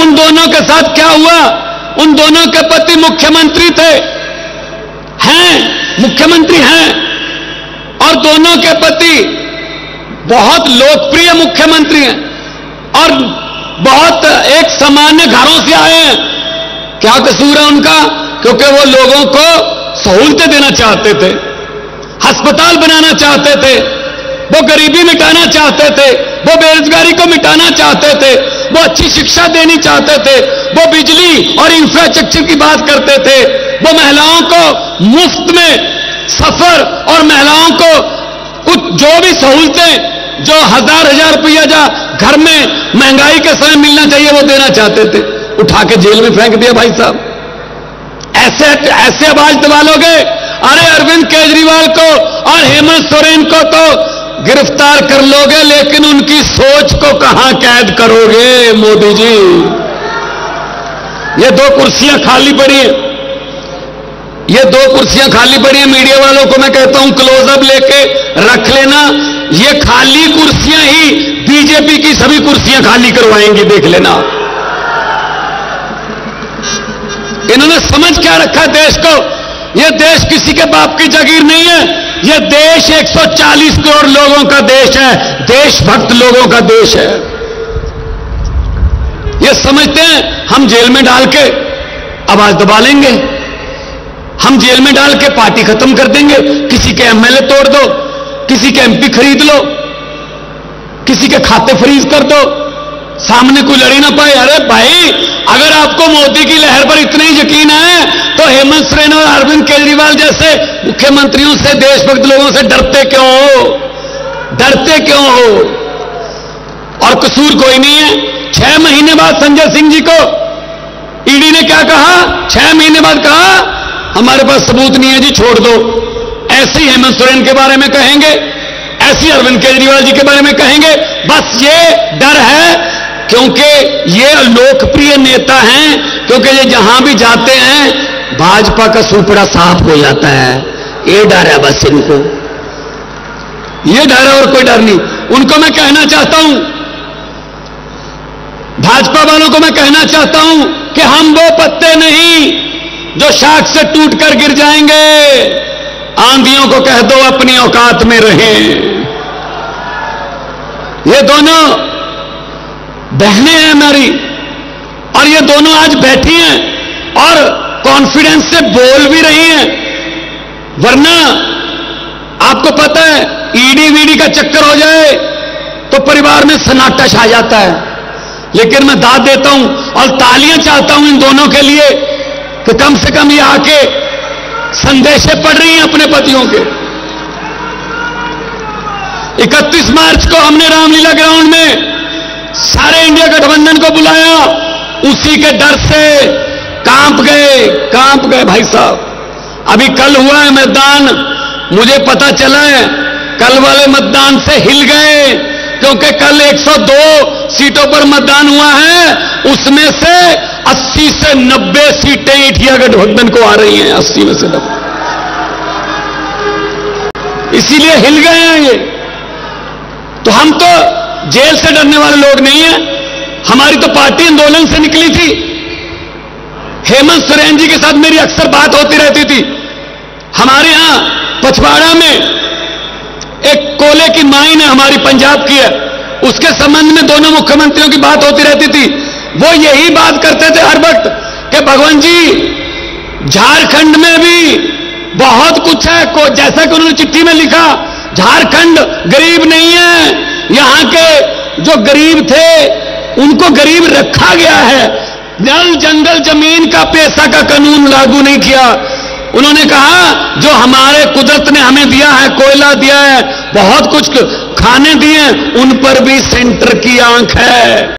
उन दोनों के साथ क्या हुआ? उन दोनों के पति मुख्यमंत्री थे, हैं मुख्यमंत्री हैं, और दोनों के पति बहुत लोकप्रिय मुख्यमंत्री हैं और बहुत एक सामान्य घरों से आए हैं। क्या कसूर है उनका? क्योंकि वो लोगों को सहूलतें देना चाहते थे, अस्पताल बनाना चाहते थे, वो गरीबी मिटाना चाहते थे, वो बेरोजगारी को मिटाना चाहते थे, वो अच्छी शिक्षा देनी चाहते थे, वो बिजली और इंफ्रास्ट्रक्चर की बात करते थे, वो महिलाओं को मुफ्त में सफर और महिलाओं को कुछ जो भी सहूलतें जो हजार रुपया जा घर में महंगाई के समय मिलना चाहिए वो देना चाहते थे, उठा के जेल में फेंक दिया भाई साहब। ऐसे आवाज दबा लोगे? अरे अरविंद केजरीवाल को और हेमंत सोरेन को तो गिरफ्तार कर लोगे, लेकिन उनकी सोच को कहां कैद करोगे मोदी जी? ये 2 कुर्सियां खाली पड़ी हैं, ये 2 कुर्सियां खाली पड़ी हैं। मीडिया वालों को मैं कहता हूं क्लोजअप लेके रख लेना, ये खाली कुर्सियां ही बीजेपी की सभी कुर्सियां खाली करवाएंगी, देख लेना। इन्होंने समझ क्या रखा देश को? यह देश किसी के बाप की जागीर नहीं है, यह देश 140 करोड़ लोगों का देश है, देशभक्त लोगों का देश है। ये समझते हैं हम जेल में डाल के आवाज दबा लेंगे, हम जेल में डाल के पार्टी खत्म कर देंगे, किसी के एमएलए तोड़ दो, किसी के एमपी खरीद लो, किसी के खाते फ्रीज कर दो, सामने कोई लड़ी ना पाए। अरे भाई, अगर आपको मोदी की लहर पर इतना ही यकीन है तो हेमंत सोरेन और अरविंद केजरीवाल जैसे मुख्यमंत्रियों से, देशभक्त लोगों से डरते क्यों हो? डरते क्यों हो? और कसूर कोई नहीं है। 6 महीने बाद संजय सिंह जी को ईडी ने क्या कहा? 6 महीने बाद कहा हमारे पास सबूत नहीं है जी, छोड़ दो। ऐसे ही हेमंत सोरेन के बारे में कहेंगे, ऐसे ही अरविंद केजरीवाल जी के बारे में कहेंगे। बस ये डर है क्योंकि ये लोकप्रिय नेता हैं, क्योंकि ये जहां भी जाते हैं भाजपा का सुपड़ा साफ हो जाता है। ये डर है बस इनको, ये डर है और कोई डर नहीं। उनको मैं कहना चाहता हूं, भाजपा वालों को मैं कहना चाहता हूं कि हम वो पत्ते नहीं जो शाख से टूटकर गिर जाएंगे। आंधियों को कह दो अपनी औकात में रहें। ये दोनों बहनें हैं हमारी, और ये दोनों आज बैठी हैं और कॉन्फिडेंस से बोल भी रही हैं। वरना आपको पता है ईडी वीडी का चक्कर हो जाए तो परिवार में सन्नाटा छा जाता है। लेकिन मैं दाद देता हूं और तालियां चाहता हूं इन दोनों के लिए कि कम से कम ये आके संदेशे पढ़ रही हैं अपने पतियों के। 31 मार्च को हमने रामलीला ग्राउंड में सारे इंडिया गठबंधन को बुलाया, उसी के डर से कांप गए भाई साहब। अभी कल हुआ है मतदान, मुझे पता चला है कल वाले मतदान से हिल गए, क्योंकि कल 102 सीटों पर मतदान हुआ है, उसमें से 80 से 90 सीटें इंडिया गठबंधन को आ रही हैं, 80 में से 90। इसीलिए हिल गए हैं ये। तो हम तो जेल से डरने वाले लोग नहीं हैं, हमारी तो पार्टी आंदोलन से निकली थी। हेमंत सोरेन जी के साथ मेरी अक्सर बात होती रहती थी। हमारे यहां पचवाड़ा में एक कोले की माइन है, हमारी पंजाब की है, उसके संबंध में दोनों मुख्यमंत्रियों की बात होती रहती थी। वो यही बात करते थे हर वक्त कि भगवान जी झारखंड में भी बहुत कुछ है, जैसा कि उन्होंने चिट्ठी में लिखा, झारखंड गरीब नहीं है, यहां के जो गरीब थे उनको गरीब रखा गया है, जल जंगल जमीन का पैसा का कानून लागू नहीं किया। उन्होंने कहा जो हमारे कुदरत ने हमें दिया है, कोयला दिया है, बहुत कुछ खाने दिए, उन पर भी सेंटर की आंख है।